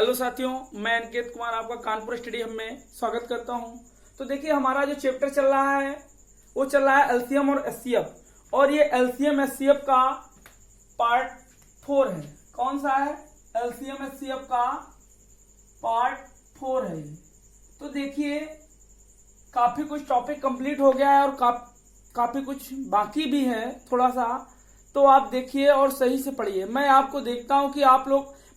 Hello साथियों, मैं अनिकेत कुमार आपका कानपुर स्टेडियम में स्वागत करता हूं। तो देखिए, हमारा जो चैप्टर चल रहा है वो चल रहा है एलसीएम और एचसीएफ, और ये एलसीएम एचसीएफ का पार्ट 4 है। कौन सा है? एलसीएम एचसीएफ का पार्ट 4 है। तो देखिए, काफी कुछ टॉपिक कंप्लीट हो गया है और काफी कुछ बाकी भी है थोड़ा सा। तो आप देखिए और सही से पढ़िए। मैं आपको देखता हूं कि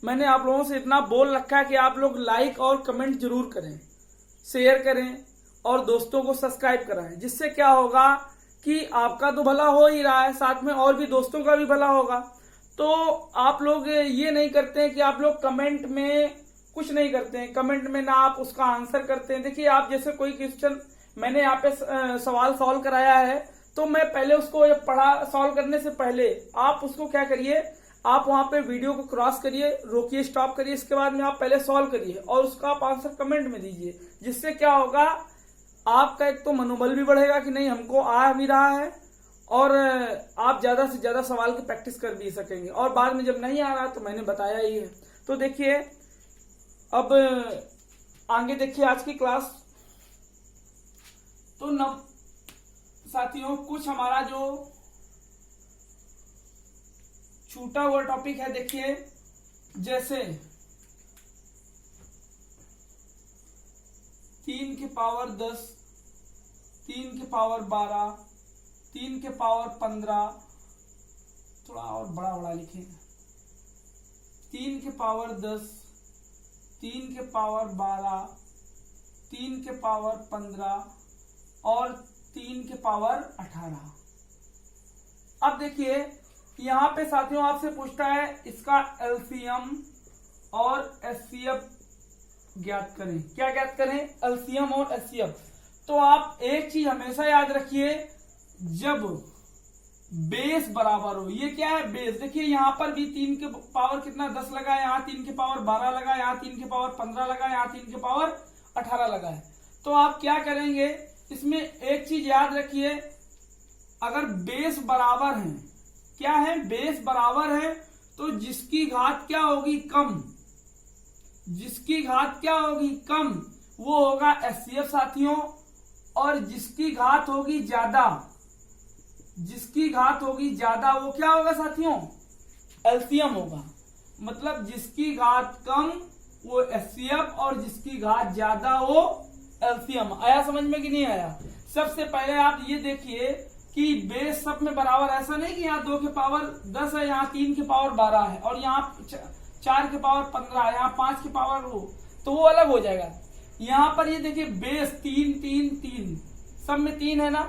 मैंने आप लोगों से इतना बोल रखा है कि आप लोग लाइक और कमेंट जरूर करें, शेयर करें और दोस्तों को सब्सक्राइब कराएं, जिससे क्या होगा कि आपका तो भला हो ही रहा है, साथ में और भी दोस्तों का भी भला होगा। तो आप लोग ये नहीं करते हैं कि आप लोग कमेंट में कुछ नहीं करते हैं, कमेंट में ना आप उसका आंसर करते हैं। देखिए, आप जैसे कोई क्वेश्चन मैंने यहाँ पे सवाल सॉल्व कराया है, तो मैं पहले उसको सॉल्व करने से पहले आप उसको क्या करिए, आप वहां पे वीडियो को क्रॉस करिए, रोकिए, स्टॉप करिए, इसके बाद में आप पहले सॉल्व करिए और उसका आप आंसर कमेंट में दीजिए। जिससे क्या होगा, आपका एक तो मनोबल भी बढ़ेगा कि नहीं हमको आ भी रहा है, और आप ज्यादा से ज्यादा सवाल की प्रैक्टिस कर भी सकेंगे। और बाद में जब नहीं आ रहा तो मैंने बताया ही है। तो देखिए, अब आगे देखिए आज की क्लास। तो साथियों, कुछ हमारा जो छूटा हुआ टॉपिक है, देखिए, जैसे 3 की पावर 10, 3 की पावर 12, 3 के पावर 15, थोड़ा और बड़ा बड़ा लिखें, 3 के पावर 10, 3 के पावर 12, 3 के पावर 15 और 3 के पावर 18। अब देखिए, यहां पे साथियों आपसे पूछता है इसका एलसीएम और एचसीएफ ज्ञात करें। क्या ज्ञात करें? एलसीएम और एचसीएफ। तो आप एक चीज हमेशा याद रखिए, जब बेस बराबर हो। ये क्या है? बेस। देखिए, यहां पर भी 3 के पावर कितना 10 लगा है, यहाँ 3 के पावर 12 लगा है, यहाँ 3 के पावर 15 लगा है, यहाँ 3 के पावर 18 लगा है। तो आप क्या करेंगे, इसमें एक चीज याद रखिए, अगर बेस बराबर है, क्या है? बेस बराबर है, तो जिसकी घात क्या होगी? कम। जिसकी घात क्या होगी? कम, वो होगा एचसीएफ साथियों। और जिसकी घात होगी ज्यादा, जिसकी घात होगी ज्यादा, वो क्या होगा साथियों? एलसीएम होगा। मतलब जिसकी घात कम वो एचसीएफ और जिसकी घात ज्यादा वो एलसीएम। आया समझ में कि नहीं आया? सबसे पहले आप ये देखिए कि बेस सब में बराबर, ऐसा नहीं कि यहाँ 2 के पावर 10 है, यहाँ 3 के पावर 12 है, और यहाँ 4 के पावर 15 है, यहाँ 5 के पावर तो वो अलग हो जाएगा। यहाँ पर ये देखिए, बेस 3 3 3 सब में 3 है ना,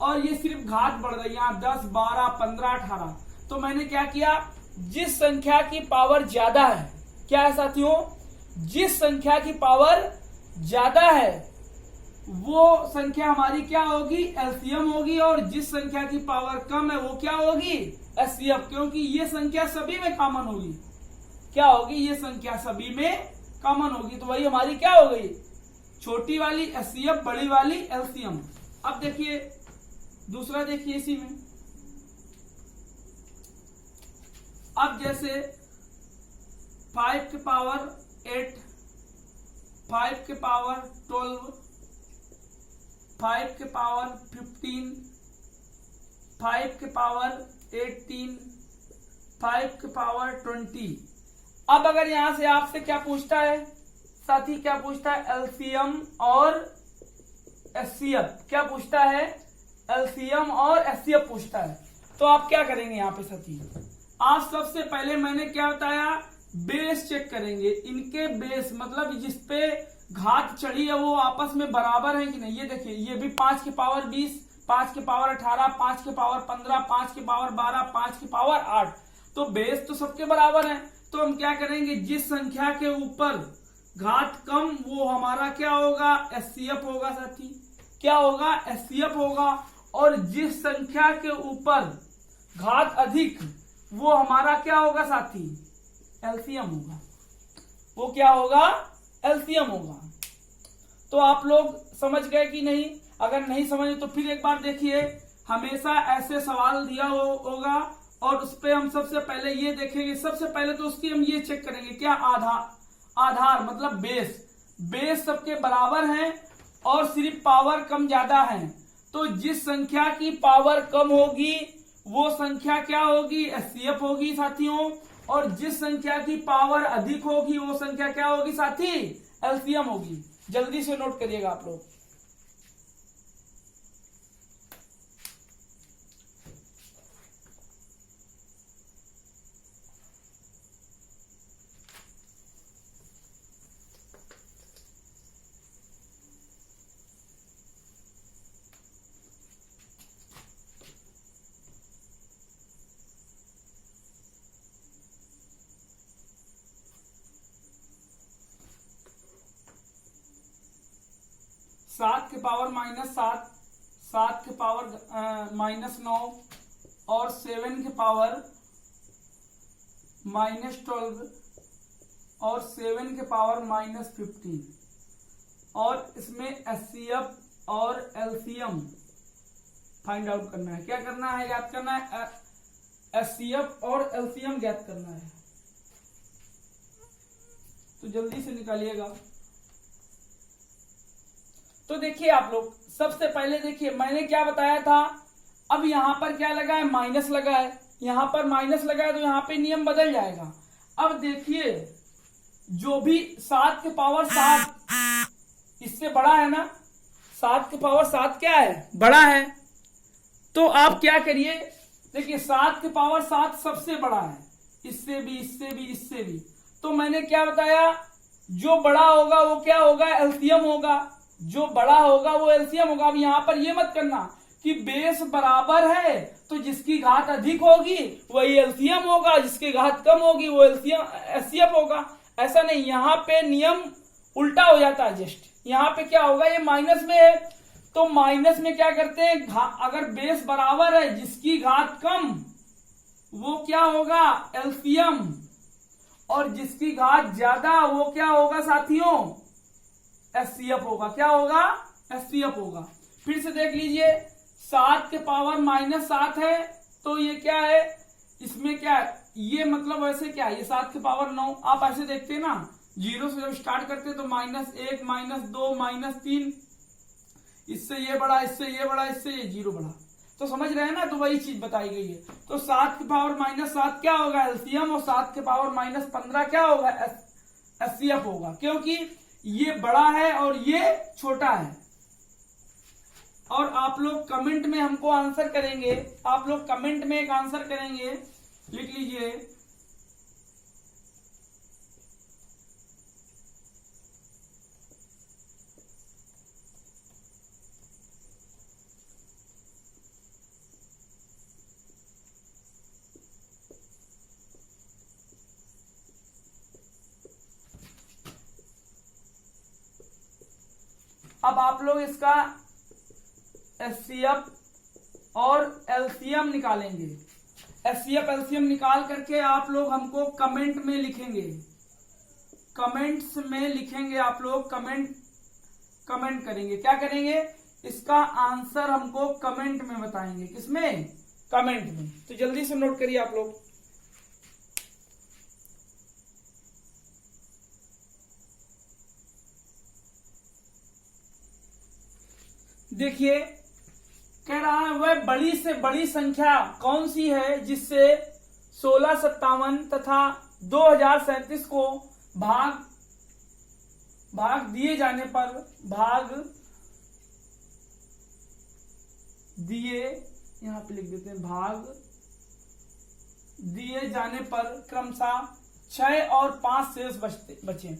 और ये सिर्फ घात बढ़ गई, यहाँ 10 12 15 18। तो मैंने क्या किया, जिस संख्या की पावर ज्यादा है, क्या है साथियों? जिस संख्या की पावर ज्यादा है वो संख्या हमारी क्या होगी? एलसीएम होगी। और जिस संख्या की पावर कम है वो क्या होगी? एचसीएफ। क्योंकि ये संख्या सभी में कॉमन होगी। क्या होगी? ये संख्या सभी में कॉमन होगी। तो वही हमारी क्या हो गई? छोटी वाली एचसीएफ, बड़ी वाली एलसीएम। अब देखिए दूसरा, देखिए इसी में, अब जैसे 5 के पावर 8, 5 के पावर 12, 5 के पावर 15, 5 के पावर 18, 5 के पावर 20। अब अगर यहां से आपसे क्या पूछता है साथी, क्या पूछता है? एलसीएम और एचसीएफ। क्या पूछता है? एलसीएम और एचसीएफ पूछता है। तो आप क्या करेंगे यहाँ पे साथी? आप सबसे पहले मैंने क्या बताया, बेस चेक करेंगे। इनके बेस मतलब जिसपे घात चढ़ी है वो आपस में बराबर है कि नहीं। ये देखिए, ये भी 5 के पावर 20, 5 के पावर 18, 5 के पावर 15, 5 के पावर 12, 5 के पावर 8। तो बेस तो सबके बराबर है। तो हम क्या करेंगे, जिस संख्या के ऊपर घात कम वो हमारा क्या होगा? एचसीएफ होगा साथी। क्या होगा? एचसीएफ होगा। और जिस संख्या के ऊपर घात अधिक वो हमारा क्या होगा साथी? एलसीएम होगा। वो क्या होगा? एलसीएम होगा। तो आप लोग समझ गए कि नहीं? अगर नहीं समझे तो फिर एक बार देखिए, हमेशा ऐसे सवाल दिया होगा और उस पर हम सबसे पहले ये देखेंगे। सबसे पहले तो उसकी हम ये चेक करेंगे, क्या आधा आधार मतलब बेस सबके बराबर हैं और सिर्फ पावर कम ज्यादा है। तो जिस संख्या की पावर कम होगी वो संख्या क्या होगी, एचसीएफ होगी साथियों, और जिस संख्या की पावर अधिक होगी वो संख्या क्या होगी साथी, एलसीएम होगी। जल्दी से नोट करिएगा आप लोग। सात के पावर -7, 7 के पावर -9 और 7 के पावर -12 और 7 के पावर -15 और इसमें एचसीएफ और एलसीएम फाइंड आउट करना है। क्या करना है, याद करना है, एचसीएफ और एलसीएम ज्ञात करना है। तो जल्दी से निकालिएगा। तो देखिए आप लोग, सबसे पहले देखिए मैंने क्या बताया था, अब यहां पर क्या लगा है, माइनस लगा है, यहां पर माइनस लगा है तो यहां पे नियम बदल जाएगा। अब देखिए जो भी 7 के पावर 7 इससे बड़ा है ना, 7 के पावर 7 क्या है, बड़ा है। तो आप क्या करिए, देखिए 7 के पावर 7 सबसे बड़ा है, इससे भी इससे भी इससे भी। तो मैंने क्या बताया, जो बड़ा होगा वो क्या होगा, एलसीएम होगा, जो बड़ा होगा वो एलसीएम होगा। अब यहां पर ये मत करना कि बेस बराबर है तो जिसकी घात अधिक होगी वही एलसीएम होगा, जिसकी घात कम होगी वो एचसीएफ होगा। ऐसा नहीं, यहाँ पे नियम उल्टा हो जाता है। जस्ट यहाँ पे क्या होगा, ये माइनस में है तो माइनस में क्या करते हैं, अगर बेस बराबर है जिसकी घात कम वो क्या होगा, एलसीएम, और जिसकी घात ज्यादा वो क्या होगा साथियों, एचसीएफ होगा। क्या होगा, एचसीएफ होगा। फिर से देख लीजिए, 7 के पावर -7 है तो ये क्या है, इसमें क्या है, ये मतलब वैसे क्या है, ये 7 के पावर 9। आप ऐसे देखते हैं ना, 0 से जब स्टार्ट करते हैं तो -1 -2 -3, इससे ये बड़ा, इससे ये बड़ा, इससे ये 0 बड़ा। तो समझ रहे हैं ना, तो वही चीज बताई गई है। तो 7 के पावर -7 क्या होगा, एलसीएम, और 7 के पावर -15 क्या होगा, एचसीएफ होगा, क्योंकि ये बड़ा है और ये छोटा है। और आप लोग कमेंट में हमको आंसर करेंगे, आप लोग कमेंट में एक आंसर करेंगे, लिख लीजिए, अब आप लोग इसका एचसीएफ और एलसीएम निकालेंगे। एचसीएफ एलसीएम निकाल करके आप लोग हमको कमेंट में लिखेंगे, कमेंट्स में लिखेंगे, आप लोग कमेंट करेंगे। क्या करेंगे, इसका आंसर हमको कमेंट में बताएंगे। किसमें, कमेंट में। तो जल्दी से नोट करिए आप लोग। देखिए कह रहा है वह बड़ी से बड़ी संख्या कौन सी है जिससे 1657 तथा 2037 को भाग दिए जाने पर यहां पे लिख देते हैं, भाग दिए जाने पर क्रमशः 6 और 5 शेष बचे।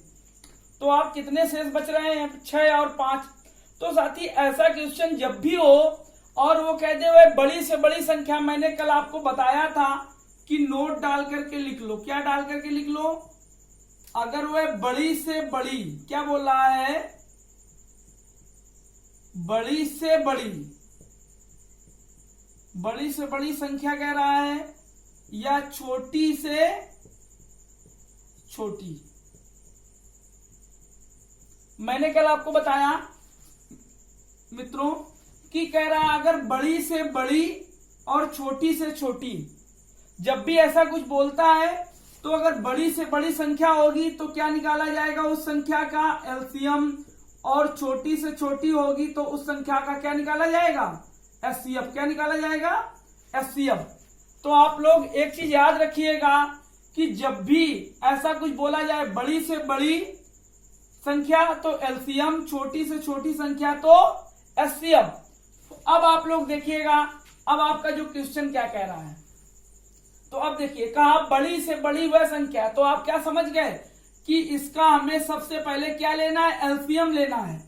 तो आप कितने शेष बच रहे हैं, 6 और 5। तो साथी ऐसा क्वेश्चन जब भी हो और वो कहते हुए बड़ी से बड़ी संख्या, मैंने कल आपको बताया था कि नोट डाल करके लिख लो। क्या डाल करके लिख लो, अगर वह बड़ी से बड़ी, क्या बोल रहा है, बड़ी से बड़ी संख्या कह रहा है या छोटी से छोटी। मैंने कल आपको बताया मित्रों कि कह रहा है अगर बड़ी से बड़ी और छोटी से छोटी, जब भी ऐसा कुछ बोलता है तो अगर बड़ी से बड़ी संख्या होगी तो क्या निकाला जाएगा उस संख्या का एलसीएम, और छोटी से छोटी होगी तो उस संख्या का क्या निकाला जाएगा एचसीएफ। क्या निकाला जाएगा एचसीएफ। तो आप लोग एक चीज याद रखिएगा कि जब भी ऐसा कुछ बोला जाए बड़ी से बड़ी संख्या तो एलसीएम, छोटी से छोटी संख्या तो एचसीएफ। अब आप लोग देखिएगा, अब आपका जो क्वेश्चन क्या कह रहा है, तो अब देखिए कहा बड़ी से बड़ी वह संख्या, तो आप क्या समझ गए कि इसका हमें सबसे पहले क्या लेना है एलसीएम लेना है।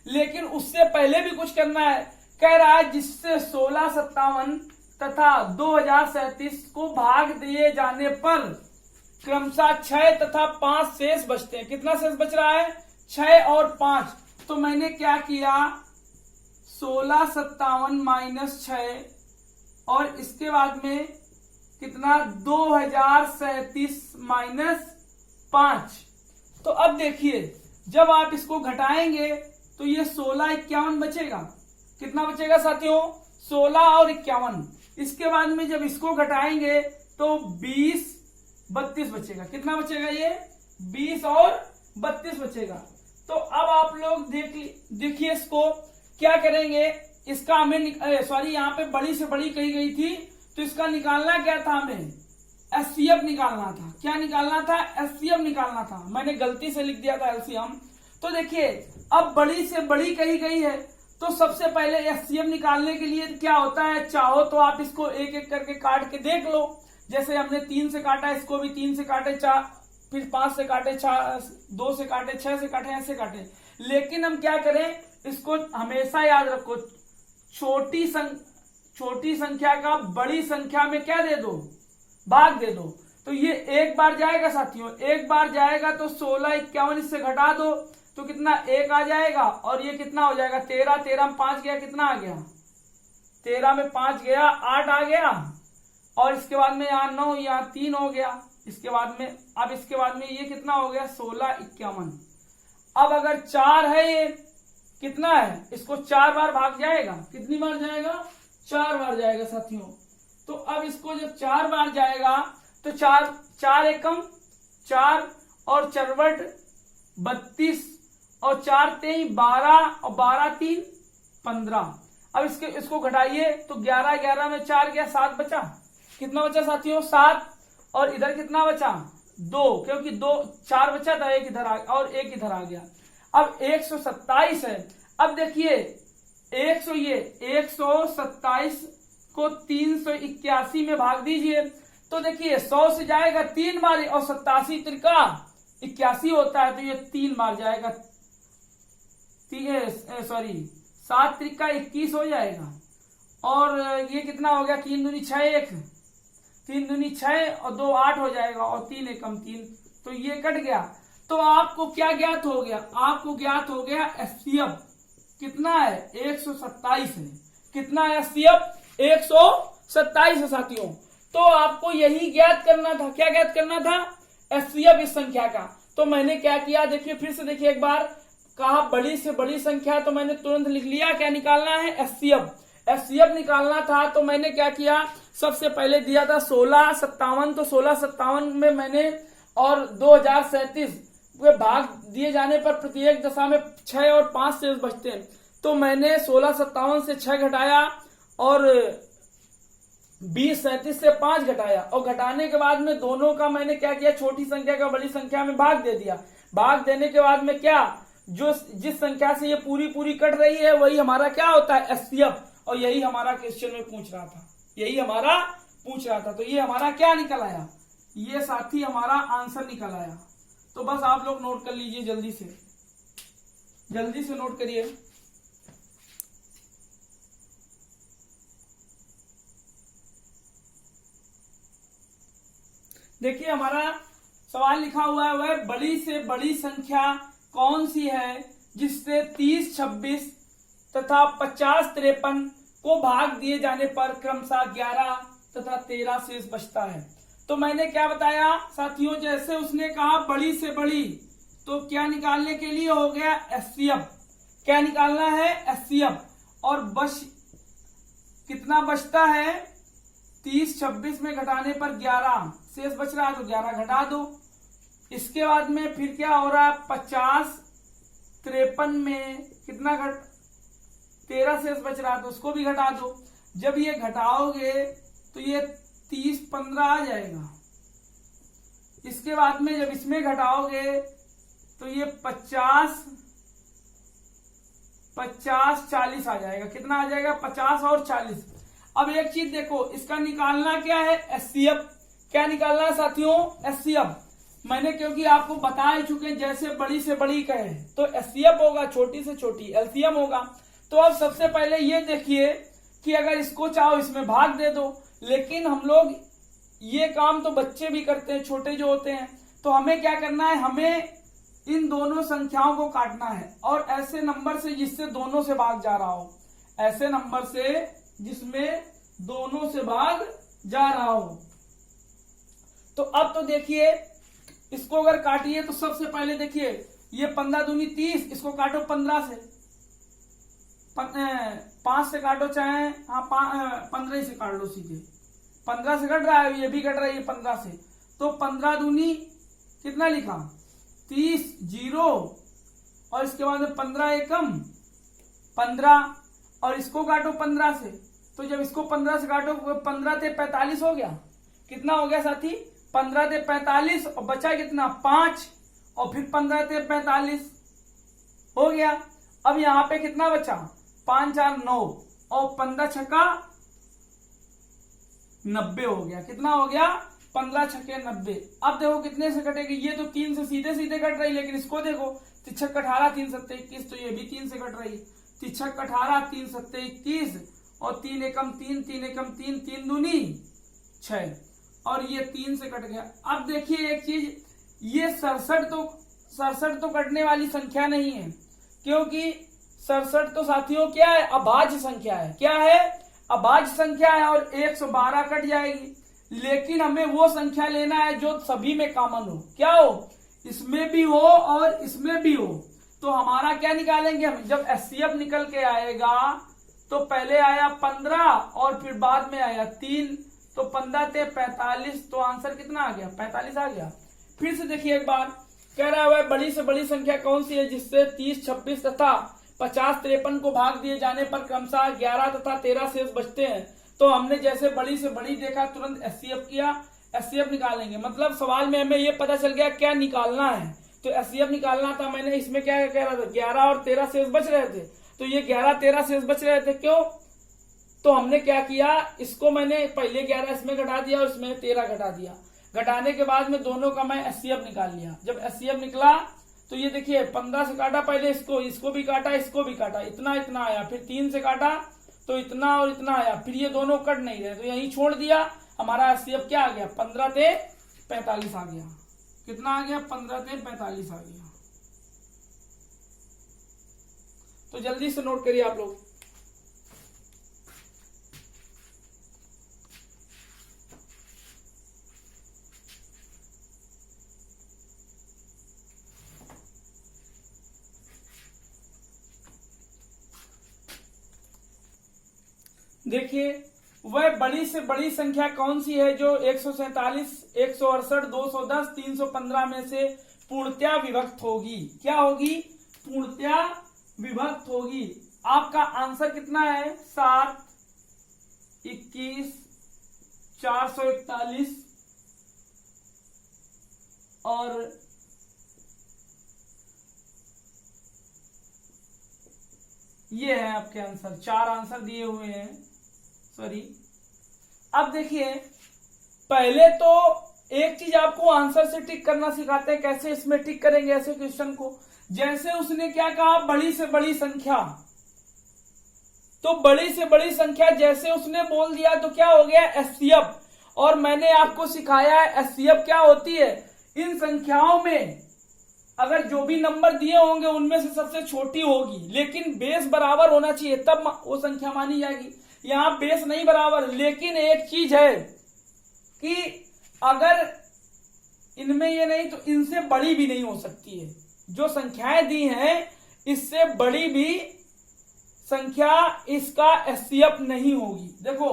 लेकिन उससे पहले भी कुछ करना है, कह रहा है जिससे 1657 तथा 2037 को भाग दिए जाने पर क्रमशः 6 तथा 5 शेष बचते हैं। कितना शेष बच रहा है 6 और 5। तो मैंने क्या किया 1657 माइनस 6 और इसके बाद में कितना 2037 माइनस 5। तो अब देखिए जब आप इसको घटाएंगे तो ये 1651 बचेगा। कितना बचेगा साथियों 16 और 51। इसके बाद में जब इसको घटाएंगे तो 20 32 बचेगा। कितना बचेगा ये 20 और 32 बचेगा। तो अब आप लोग देखिए इसको क्या करेंगे, इसका हमें सॉरी यहाँ पे बड़ी से बड़ी कही गई थी तो इसका निकालना क्या था, हमें एचसीएफ निकालना था। क्या निकालना था एचसीएफ निकालना था, मैंने गलती से लिख दिया था एलसीएम। तो देखिए अब बड़ी से बड़ी कही गई है तो सबसे पहले एचसीएफ निकालने के लिए क्या होता है, चाहो तो आप इसको एक एक करके काट के देख लो। जैसे हमने 3 से काटा, इसको भी 3 से काटे, 4 फिर 5 से काटे, 2 से काटे, 6 से काटे, ऐसे काटे। लेकिन हम क्या करें, इसको हमेशा याद रखो छोटी संख्या का बड़ी संख्या में क्या दे दो भाग दे दो। तो ये एक बार जाएगा साथियों, एक बार जाएगा तो 1651 इससे घटा दो तो कितना 1 आ जाएगा और ये कितना हो जाएगा 13, 13 में 5 गया, कितना आ गया 13 में 5 गया 8 आ गया। और इसके बाद में यहाँ 9, यहाँ 3 हो गया। इसके बाद में अब इसके बाद में ये कितना हो गया 1651। अब अगर 4 है ये कितना है, इसको 4 बार भाग जाएगा। कितनी बार जाएगा 4 बार जाएगा साथियों। तो अब इसको जब 4 बार जाएगा तो 4 एकम 4 और चरवट 32 और 4 तेई 12 और 12 3 15। अब इसको घटाइए तो 11 11 में 4 गया 7 बचा। कितना बचा साथियों 7। और इधर कितना बचा 2, क्योंकि 4 बचा था, एक इधर और एक इधर आ गया। अब 127 है। अब देखिए 127 को 381 में भाग दीजिए तो देखिए 100 से जाएगा 3 बार और 87 त्रिका 81 होता है तो ये 3 बार जाएगा। 7 त्रिका 21 हो जाएगा। और ये कितना हो गया 3 दूनी 6, 1 3 दूनी 6 और 2 8 हो जाएगा और 3 एकम 3, तो ये कट गया। तो आपको क्या ज्ञात हो गया, आपको ज्ञात हो गया एचसीएफ कितना है 127 है। कितना है एचसीएफ 127 है साथियों। तो आपको यही ज्ञात करना था। क्या ज्ञात करना था एचसीएफ इस संख्या का। तो मैंने क्या किया, देखिए फिर से देखिए एक बार, कहा बड़ी से बड़ी संख्या तो मैंने तुरंत लिख लिया। क्या निकालना है एचसीएफ, एचसीएफ निकालना था। तो मैंने क्या किया, सबसे पहले दिया था 1657, तो 1657 में मैंने और 2037 वे भाग दिए जाने पर प्रत्येक दशा में 6 और 5 शेष बचते हैं। तो मैंने 1657 से 6 घटाया और 2037 से 5 घटाया और घटाने के बाद में दोनों का मैंने क्या किया, छोटी संख्या का बड़ी संख्या में भाग दे दिया। भाग देने के बाद में क्या, जो जिस संख्या से ये पूरी कट रही है वही हमारा क्या होता है एचसीएफ। और यही हमारा क्वेश्चन में पूछ रहा था, यही हमारा पूछ रहा था। तो ये हमारा क्या निकल आया, ये साथी हमारा आंसर निकल आया। तो बस आप लोग नोट कर लीजिए, जल्दी से नोट करिए। देखिए हमारा सवाल लिखा हुआ है, वह बड़ी से बड़ी संख्या कौन सी है जिससे 30 26 तथा 50 53 को भाग दिए जाने पर क्रमशः 11 तथा 13 शेष बचता है। तो मैंने क्या बताया साथियों, जैसे उसने कहा बड़ी से बड़ी, तो क्या निकालने के लिए हो गया एचसीएफ। क्या निकालना है एचसीएफ। और बस कितना बचता है 30 26 में घटाने पर 11 शेष बच रहा है तो 11 घटा दो। इसके बाद में फिर क्या हो रहा है, 50 53 में कितना 13 शेष बच रहा है तो उसको भी घटा दो। जब ये घटाओगे तो ये 30 15 आ जाएगा। इसके बाद में जब इसमें घटाओगे तो ये 50 40 आ जाएगा। कितना आ जाएगा, 50 और 40। अब एक चीज देखो, इसका निकालना क्या है, एचसीएफ। क्या निकालना है साथियों, एचसीएफ। मैंने क्योंकि आपको बता ही चुके हैं, जैसे बड़ी से बड़ी कहे तो एचसीएफ होगा, छोटी से छोटी एलसीएम होगा। तो अब सबसे पहले ये देखिए कि अगर इसको चाहो इसमें भाग दे दो, लेकिन हम लोग ये काम तो बच्चे भी करते हैं, छोटे जो होते हैं। तो हमें क्या करना है, हमें इन दोनों संख्याओं को काटना है और ऐसे नंबर से जिससे दोनों से भाग जा रहा हो, ऐसे नंबर से जिसमें दोनों से भाग जा रहा हो। तो अब तो देखिए इसको अगर काटिए तो सबसे पहले देखिए ये 15 दूनी 30, इसको काटो 15 से, 5 से काटो चाहे, हाँ 15 से काट लो सीधे। 15 से कट रहा है, ये भी कट रहा है, ये 15 से। तो 15 दूनी कितना लिखा, 30 0 और इसके बाद में 15 एकम 15 और इसको काटो 15 से। तो जब इसको 15 से काटो 15 से 45 हो गया। कितना हो गया साथी, 15 से 45 और बचा कितना 5 और फिर 15 से 45 हो गया। अब यहां पे कितना बचा, 5 4 9 और 15 छक्का 90 हो गया। कितना हो गया, 15 छक्के 90। अब देखो कितने से कटेगी, ये तो 3 से सीधे सीधे कट रही, लेकिन इसको देखो 3 छक्का 18 3 7 21, तो ये भी 3 से कट रही। 3 छक्का 18 3 7 21 और 3 एकम 3 3 एकम 3 3 दूनी 6 और ये 3 से कट गया। अब देखिए एक चीज, ये 67 तो कटने वाली संख्या नहीं है, क्योंकि 67 तो साथियों क्या है, अभाज्य संख्या है। क्या है, अभाज्य संख्या है और 112 कट जाएगी। लेकिन हमें वो संख्या लेना है जो सभी में कॉमन हो। क्या हो, इसमें भी हो और इसमें भी हो। तो हमारा क्या निकालेंगे हम, जब एचसीएफ निकल के आएगा तो पहले आया 15 और फिर बाद में आया 3, तो 15 से 45, तो आंसर कितना आ गया, 45 आ गया। फिर से देखिए एक बार, कह रहा है बड़ी से बड़ी संख्या कौन सी है जिससे 30 26 तथा 50 53 को भाग दिए जाने पर क्रमशः 11 तथा 13 शेष बचते हैं। तो हमने जैसे बड़ी से बड़ी देखा तुरंत एचसीएफ किया, एचसीएफ निकालेंगे। मतलब सवाल में हमें ये पता चल गया क्या निकालना है, तो एचसीएफ निकालना था। मैंने इसमें क्या कह रहा था, 11 और 13 शेष बच रहे थे, तो ये 11 13 शेष बच रहे थे। क्यों, तो हमने क्या किया, इसको मैंने पहले 11 इसमें घटा दिया और इसमें 13 घटा दिया। घटाने के बाद में दोनों का मैं एचसीएफ निकाल लिया। जब एचसीएफ निकला तो ये देखिए 15 से काटा पहले, इसको भी काटा, इसको भी काटा, इतना इतना आया। फिर 3 से काटा तो इतना और इतना आया। फिर ये दोनों कट नहीं रहे तो यहीं छोड़ दिया। हमारा एचसीएफ क्या आ गया, 15 से 45 आ गया। कितना आ गया, 15 से 45 आ गया। तो जल्दी से नोट करिए आप लोग। देखिए वह बड़ी से बड़ी संख्या कौन सी है जो 147 168 210 315 में से पूर्णतया विभक्त होगी। क्या होगी, पूर्णतया विभक्त होगी। आपका आंसर कितना है, 7 21 441 और ये है आपके आंसर। 4 आंसर दिए हुए हैं, सॉरी। अब देखिए पहले तो एक चीज आपको आंसर से टिक करना सिखाते हैं, कैसे इसमें टिक करेंगे ऐसे क्वेश्चन को। जैसे उसने क्या कहा, बड़ी से बड़ी संख्या, तो बड़ी से बड़ी संख्या जैसे उसने बोल दिया तो क्या हो गया, एचसीएफ। और मैंने आपको सिखाया है एचसीएफ क्या होती है। इन संख्याओं में अगर जो भी नंबर दिए होंगे उनमें से सबसे छोटी होगी, लेकिन बेस बराबर होना चाहिए, तब वो संख्या मानी जाएगी। यहां बेस नहीं बराबर, लेकिन एक चीज है कि अगर इनमें ये नहीं तो इनसे बड़ी भी नहीं हो सकती है। जो संख्याएं दी हैं इससे बड़ी भी संख्या इसका एचसीएफ नहीं होगी। देखो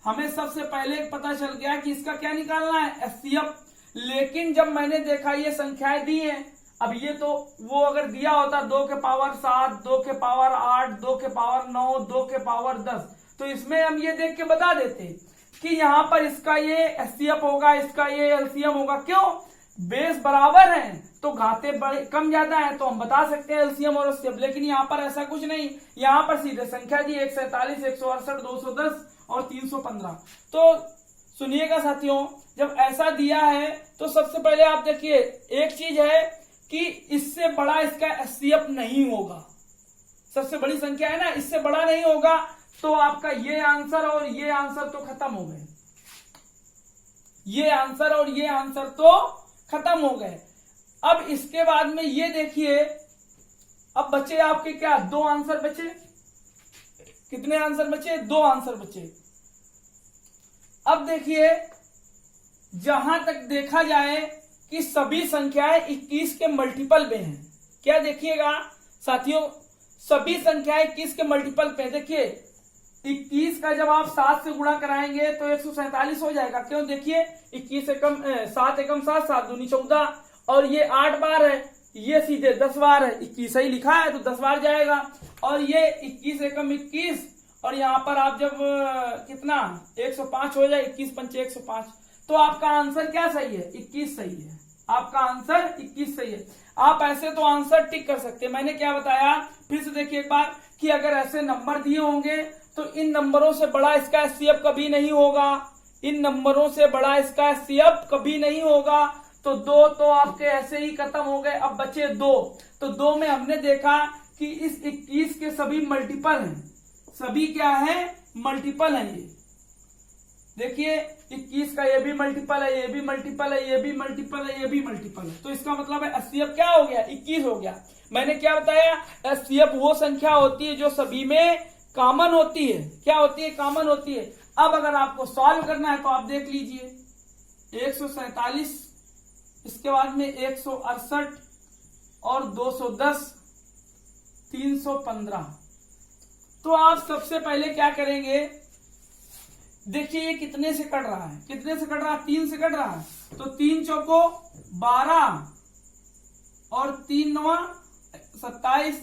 हमें सबसे पहले पता चल गया कि इसका क्या निकालना है, एचसीएफ। लेकिन जब मैंने देखा ये संख्याएं दी हैं, अब ये तो वो अगर दिया होता 2 के पावर 7, 2 के पावर 8, 2 के पावर 9, 2 के पावर 10, तो इसमें हम ये देख के बता देते कि यहाँ पर इसका ये एचसीएफ होगा, इसका ये एलसीएम होगा। क्यों? बेस बराबर है तो घाते बड़े कम ज्यादा है, तो हम बता सकते हैं एलसीएम और एचसीएफ। लेकिन यहाँ पर ऐसा कुछ नहीं, यहाँ पर सीधे संख्या दी 147, 168, 210 और 315। तो सुनिएगा साथियों, जब ऐसा दिया है तो सबसे पहले आप देखिए, एक चीज है कि इससे बड़ा इसका एचसीएफ नहीं होगा। सबसे बड़ी संख्या है ना, इससे बड़ा नहीं होगा, तो आपका ये आंसर और ये आंसर तो खत्म हो गए। ये आंसर और ये आंसर तो खत्म हो गए। अब इसके बाद में ये देखिए, अब बचे आपके क्या, 2 आंसर बचे। कितने आंसर बचे? 2 आंसर बचे। अब देखिए, जहां तक देखा जाए कि सभी संख्याएं 21 के मल्टीपल में हैं। क्या देखिएगा साथियों, सभी संख्याएं 21 के मल्टीपल पे। देखिए 21 का जब आप 7 से गुणा कराएंगे तो 147 हो जाएगा। क्यों? देखिए 21 एकम 7 एकम 7, 7 दूनी 14, और ये 8 बार है, ये सीधे 10 बार है। 21 ही लिखा है तो 10 बार जाएगा। और ये 21 एकम 21, और यहाँ पर आप जब कितना 105 हो जाए, 21 पंचे 105, तो आपका आंसर क्या सही है? 21 सही है। आपका आंसर 21 सही है। आप ऐसे तो आंसर टिक कर सकते हैं। मैंने क्या बताया, फिर से देखिए एक बार, कि अगर ऐसे नंबर दिए होंगे तो इन नंबरों से बड़ा इसका एचसीएफ कभी नहीं होगा। इन नंबरों से बड़ा इसका एचसीएफ कभी नहीं होगा। तो 2 तो आपके ऐसे ही खत्म हो गए। अब बचे 2, तो 2 में हमने देखा कि इस 21 के सभी मल्टीपल हैं। सभी क्या है? मल्टीपल है। ये देखिए 21 का ये भी मल्टीपल है, ये भी मल्टीपल है, ये भी मल्टीपल है, ये भी मल्टीपल है। तो इसका मतलब है एचसीएफ क्या हो गया? 21 हो गया। मैंने क्या बताया, एचसीएफ वो संख्या होती है जो सभी में कॉमन होती है। क्या होती है? कॉमन होती है। अब अगर आपको सॉल्व करना है तो आप देख लीजिए, 147, इसके बाद में 168 और 210, 315। तो आप सबसे पहले क्या करेंगे, देखिए ये कितने से कट रहा है? कितने से कट रहा है? 3 से कट रहा है। तो 3 चौको 12 और 3 नवा 27,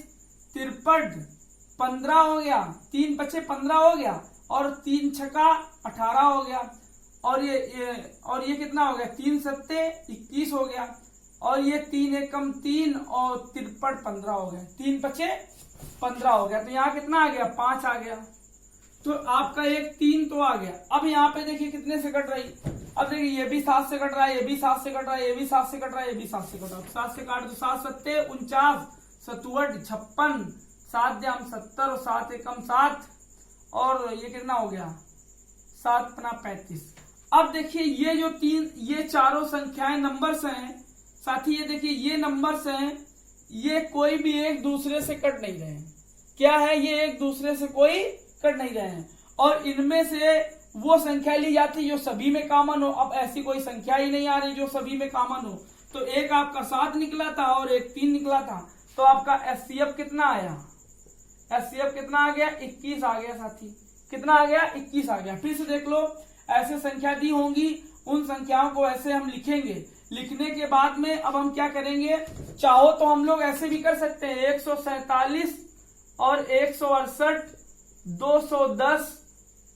53, 15 हो गया। 3 पचे 15 हो गया, और 3 छका 18 हो गया, और ये कितना हो गया? 3 सत्ते 21 हो गया, और ये 3 एकम 3 और 53 15 हो गया। 3 पचे 15 हो गया। तो यहाँ कितना आ गया? 5 आ गया। तो आपका एक 3 तो आ गया। अब यहाँ पे देखिए कितने से कट रही। अब देखिए ये भी 7 से कट रहा है, ये भी 7 से कट रहा है, ये भी 7 से कट रहा है, ये भी 7 से कट रहा है। 7 से काट दो, 7 सत्ते 49, 67, 56, 7 द्याम 70 और 7 एकम 7, और ये कितना हो गया? 7 पना 35। अब देखिए ये जो 3, ये चारों संख्याएं नंबर्स हैं साथी, ये देखिए ये नंबर्स हैं, ये कोई भी एक दूसरे से कट नहीं रहे हैं। क्या है? ये एक दूसरे से कोई कट नहीं रहे हैं, और इनमें से वो संख्या ली जाती जो सभी में कॉमन हो। अब ऐसी कोई संख्या ही नहीं आ रही जो सभी में कॉमन हो। तो एक आपका 7 निकला था और एक 3 निकला था। तो आपका एचसीएफ कितना आया? एचसीएफ कितना आ गया? 21 आ गया साथी। कितना आ गया? 21 आ गया। फिर से देख लो, ऐसे संख्या दी होंगी, उन संख्याओं को ऐसे हम लिखेंगे। लिखने के बाद में अब हम क्या करेंगे, चाहो तो हम लोग ऐसे भी कर सकते हैं, 147 और 168, 210,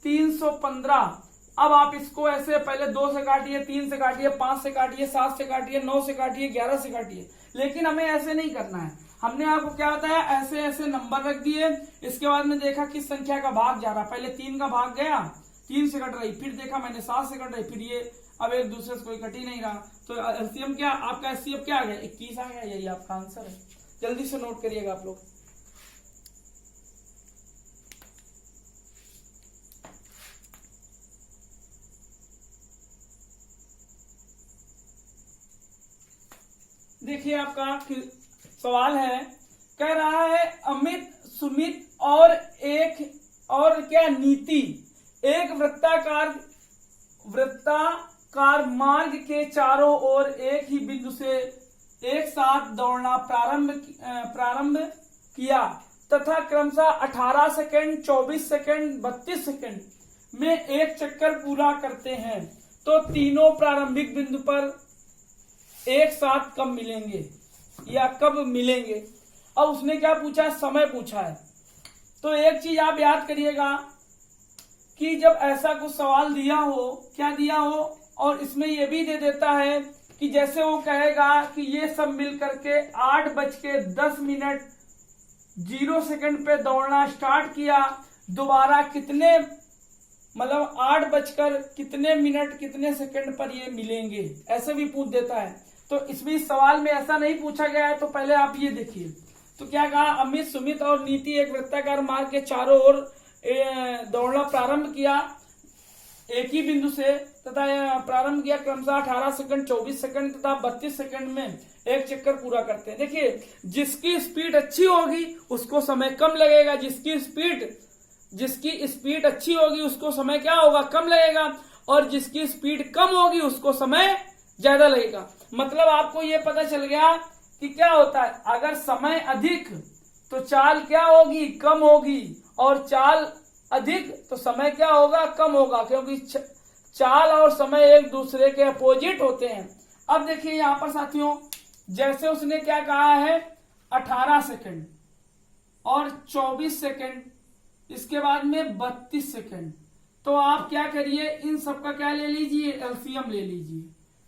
315। अब आप इसको ऐसे पहले 2 से काटिए, 3 से काटिए, 5 से काटिए, 7 से काटिए, 9 से काटिए, 11 से काटिए। लेकिन हमें ऐसे नहीं करना है। हमने आपको क्या बताया, ऐसे ऐसे नंबर रख दिए। इसके बाद में देखा किस संख्या का भाग जा रहा। पहले 3 का भाग गया, 3 से कट रही, फिर देखा मैंने 7 से कट रही, फिर ये अब एक दूसरे से कोई कट ही नहीं रहा। तो एलसीएम क्या, आपका एचसीएफ क्या आ गया? 21 आ गया। यही आपका आंसर है। जल्दी से नोट करिएगा आप लोग। देखिए आपका सवाल है, कह रहा है अमित, सुमित और एक और क्या नीति एक वृत्ताकार मार्ग के चारों ओर एक ही बिंदु से एक साथ दौड़ना प्रारंभ किया तथा क्रमशः 18 सेकंड, 24 सेकंड, 32 सेकंड में एक चक्कर पूरा करते हैं तो तीनों प्रारंभिक बिंदु पर एक साथ कब मिलेंगे या कब मिलेंगे। अब उसने क्या पूछा, समय पूछा है। तो एक चीज आप याद करिएगा कि जब ऐसा कुछ सवाल दिया हो, क्या दिया हो, और इसमें यह भी दे देता है कि जैसे वो कहेगा कि ये सब मिल करके 8:10 पे दौड़ना स्टार्ट किया, दोबारा कितने मतलब 8 कितने सेकंड पर ये मिलेंगे, ऐसे भी पूछ देता है। तो इसमें सवाल में ऐसा नहीं पूछा गया है। तो पहले आप ये देखिए, तो क्या कहा, अमित, सुमित और नीति एक वृत्ताकार मार्ग के चारों ओर दौड़ना प्रारंभ किया एक ही बिंदु से तथा प्रारंभ किया क्रमशः 18 सेकंड, 24 सेकंड तथा 32 सेकंड में एक चक्कर पूरा करते हैं। देखिए, जिसकी स्पीड अच्छी होगी उसको समय कम लगेगा, जिसकी स्पीड अच्छी होगी उसको समय क्या होगा, कम लगेगा, और जिसकी स्पीड कम होगी उसको समय ज्यादा लगेगा। मतलब आपको ये पता चल गया कि क्या होता है, अगर समय अधिक तो चाल क्या होगी, कम होगी, और चाल अधिक तो समय क्या होगा, कम होगा, क्योंकि चाल और समय एक दूसरे के अपोजिट होते हैं। अब देखिए यहां पर साथियों, जैसे उसने क्या कहा है 18 सेकंड और 24 सेकंड, इसके बाद में 32 सेकंड, तो आप क्या करिए, इन सबका क्या ले लीजिए, एलसीएम ले लीजिए।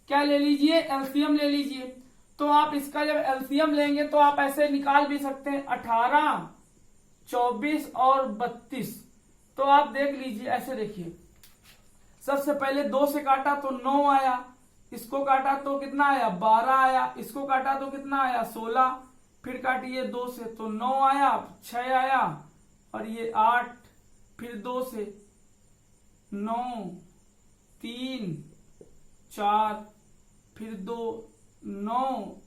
क्या ले लीजिए, एलसीएम ले लीजिए। तो आप इसका जब एलसीएम लेंगे तो आप ऐसे निकाल भी सकते हैं 18, 24 और 32। तो आप देख लीजिए, ऐसे देखिए, सबसे पहले 2 से काटा तो 9 आया, इसको काटा तो कितना आया, 12 आया, इसको काटा तो कितना आया, 16, फिर काटिए 2 से तो 9 आया, 6 आया, और ये 8, फिर 2 से 9, 3, 4, फिर 2, 9,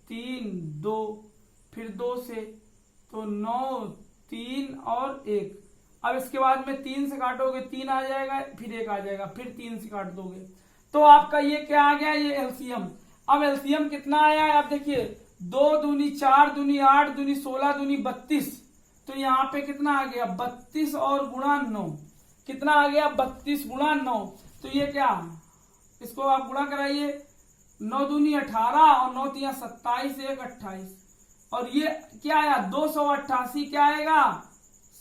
3, 2, फिर 2 से तो 9, 3 और 1। अब इसके बाद में 3 से काटोगे 3 आ जाएगा, फिर 1 आ जाएगा, फिर 3 से काट दोगे तो आपका ये क्या आ गया, ये एलसीएम। अब एलसीएम कितना आया है, आप देखिए, 2 दूनी 4 दूनी 8 दूनी 16 दूनी 32, तो यहाँ पे कितना आ गया, 32 और गुणा 9, कितना आ गया, 32 गुणा 9। तो ये क्या, इसको आप गुणा कराइए, 9 दूनी 18 और 9 तिया 27, 1 28, और ये क्या आया, 288 क्या आएगा,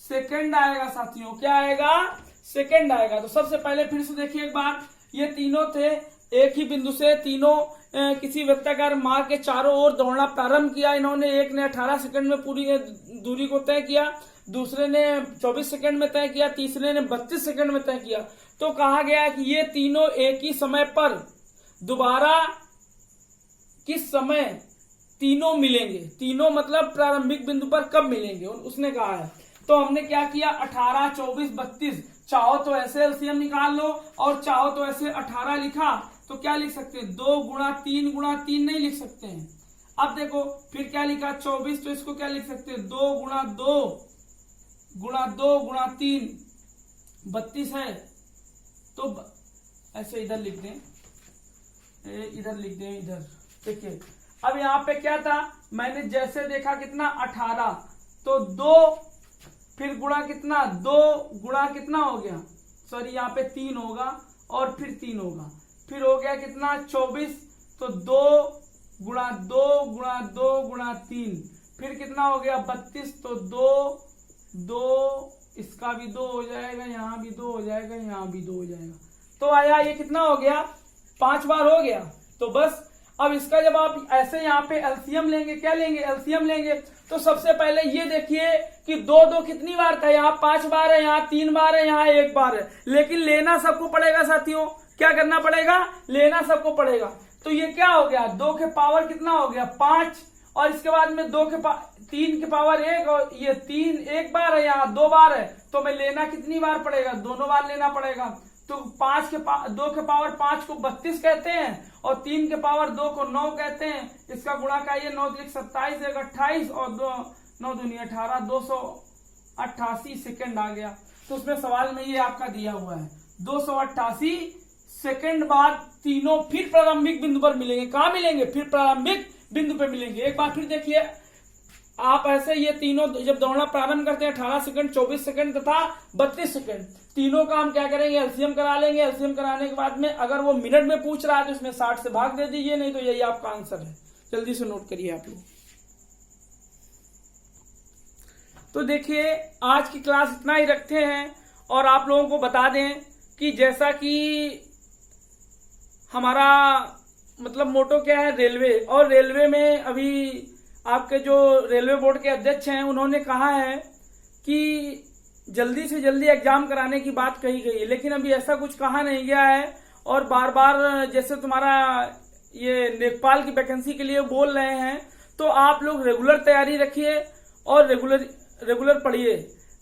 सेकंड आएगा साथियों, क्या आएगा, सेकंड आएगा। तो सबसे पहले फिर से देखिए एक बार, ये तीनों थे एक ही बिंदु से, तीनों किसी वृत्ताकार मार्ग के चारों ओर दौड़ना प्रारंभ किया इन्होंने। एक ने 18 सेकंड में पूरी दूरी को तय किया, दूसरे ने 24 सेकंड में तय किया, तीसरे ने 32 सेकंड में तय किया। तो कहा गया कि ये तीनों एक ही समय पर दोबारा किस समय तीनों मिलेंगे, तीनों मतलब प्रारंभिक बिंदु पर कब मिलेंगे, उसने कहा है। तो हमने क्या किया, 18, 24, 32, चाहो तो ऐसे एलसीएम निकाल लो और चाहो तो ऐसे 18 लिखा तो क्या लिख सकते हैं, 2 गुणा 3 गुणा 3 नहीं लिख सकते हैं। अब देखो फिर क्या लिखा, 24, तो इसको क्या लिख सकते हैं, 2 गुणा 2 गुणा 2 गुणा 3, 32 है, तो ऐसे इधर लिख दें, इधर लिख दें, इधर देखिए। अब यहाँ पे क्या था, मैंने जैसे देखा कितना 18, तो 2 फिर गुणा कितना, 2 गुणा कितना हो गया, सॉरी यहाँ पे 3 होगा और फिर 3 होगा, फिर हो गया कितना 24, तो 2 गुणा 2 गुणा 2 गुणा 3, फिर कितना हो गया 32, तो 2 इसका भी 2 हो जाएगा, यहाँ भी 2 हो जाएगा, यहाँ भी 2 हो जाएगा, तो आया ये कितना हो गया, 5 बार हो गया। तो बस अब इसका जब आप ऐसे यहाँ पे एलसीएम लेंगे, क्या लेंगे, एलसीएम लेंगे, तो सबसे पहले ये देखिए कि 2 कितनी बार था, यहाँ 5 बार है, यहाँ 3 बार है, यहाँ 1 बार है, लेकिन लेना सबको पड़ेगा साथियों, क्या करना पड़ेगा, लेना सबको पड़ेगा। तो ये क्या हो गया, 2 के पावर कितना हो गया 5, और इसके बाद में 3 के पावर 1, और ये 3 1 बार है, यहाँ 2 बार है, तो मैं लेना कितनी बार पड़ेगा, दोनों बार लेना पड़ेगा। तो 2 के पावर 5 को 32 कहते हैं और 3 के पावर 2 को 9 कहते हैं। इसका गुणा का ये 9 1 27, 1 28 और 9 दूनी 18, 288 सेकंड आ गया। तो उसमें सवाल में ये आपका दिया हुआ है 288 सेकंड बाद तीनों फिर प्रारंभिक बिंदु पर मिलेंगे। कहां मिलेंगे, फिर प्रारंभिक बिंदु पर मिलेंगे। एक बार फिर देखिए, आप ऐसे ये तीनों जब दौड़ना प्रारंभ करते हैं 18 सेकंड, 24 सेकंड तथा 32 सेकंड, तीनों का हम क्या करेंगे, एलसीएम करा लेंगे। एलसीएम कराने के बाद में अगर वो मिनट में पूछ रहा है तो उसमें 60 से भाग दे दीजिए, नहीं तो यही आपका आंसर है। जल्दी से नोट करिए आप लोग। तो देखिए आज की क्लास इतना ही रखते हैं और आप लोगों को बता दें कि जैसा कि हमारा मतलब मोटो क्या है, रेलवे, और रेलवे में अभी आपके जो रेलवे बोर्ड के अध्यक्ष हैं उन्होंने कहा है कि जल्दी से जल्दी एग्जाम कराने की बात कही गई है, लेकिन अभी ऐसा कुछ कहा नहीं गया है। और बार बार जैसे तुम्हारा ये लेखपाल की वैकेंसी के लिए बोल रहे हैं, तो आप लोग रेगुलर तैयारी रखिए और रेगुलर पढ़िए।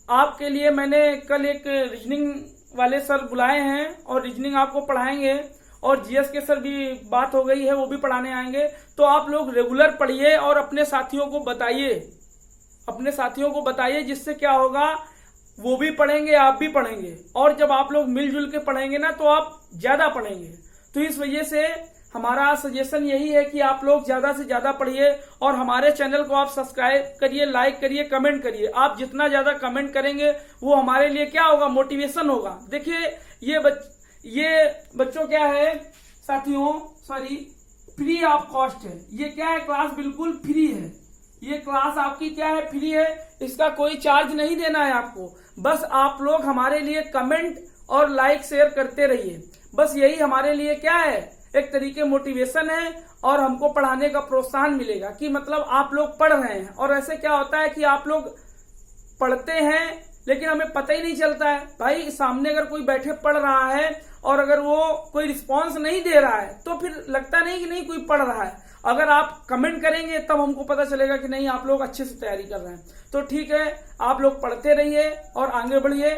आपके लिए मैंने कल एक रीजनिंग वाले सर बुलाए हैं और रीजनिंग आपको पढ़ाएंगे, और जीएस के सर भी बात हो गई है, वो भी पढ़ाने आएंगे। तो आप लोग रेगुलर पढ़िए और अपने साथियों को बताइए, जिससे क्या होगा, वो भी पढ़ेंगे, आप भी पढ़ेंगे, और जब आप लोग मिलजुल के पढ़ेंगे ना तो आप ज्यादा पढ़ेंगे। तो इस वजह से हमारा सजेशन यही है कि आप लोग ज्यादा से ज्यादा पढ़िए और हमारे चैनल को आप सब्सक्राइब करिए, लाइक करिए, कमेंट करिए। आप जितना ज्यादा कमेंट करेंगे वो हमारे लिए क्या होगा, मोटिवेशन होगा। देखिए ये बच्चों क्या है साथियों, सॉरी, फ्री ऑफ कॉस्ट है। ये क्या है, क्लास बिल्कुल फ्री है। ये क्लास आपकी क्या है, फ्री है। इसका कोई चार्ज नहीं देना है आपको। बस आप लोग हमारे लिए कमेंट और लाइक शेयर करते रहिए। बस यही हमारे लिए क्या है, एक तरीके मोटिवेशन है, और हमको पढ़ाने का प्रोत्साहन मिलेगा कि मतलब आप लोग पढ़ रहे हैं। और ऐसे क्या होता है कि आप लोग पढ़ते हैं लेकिन हमें पता ही नहीं चलता है। भाई सामने अगर कोई बैठे पढ़ रहा है और अगर वो कोई रिस्पॉन्स नहीं दे रहा है तो फिर लगता नहीं कि नहीं कोई पढ़ रहा है। अगर आप कमेंट करेंगे तब हमको पता चलेगा कि नहीं आप लोग अच्छे से तैयारी कर रहे हैं। तो ठीक है, आप लोग पढ़ते रहिए और आगे बढ़िए।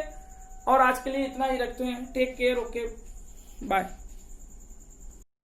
और आज के लिए इतना ही रखते हैं। Take care, okay, bye.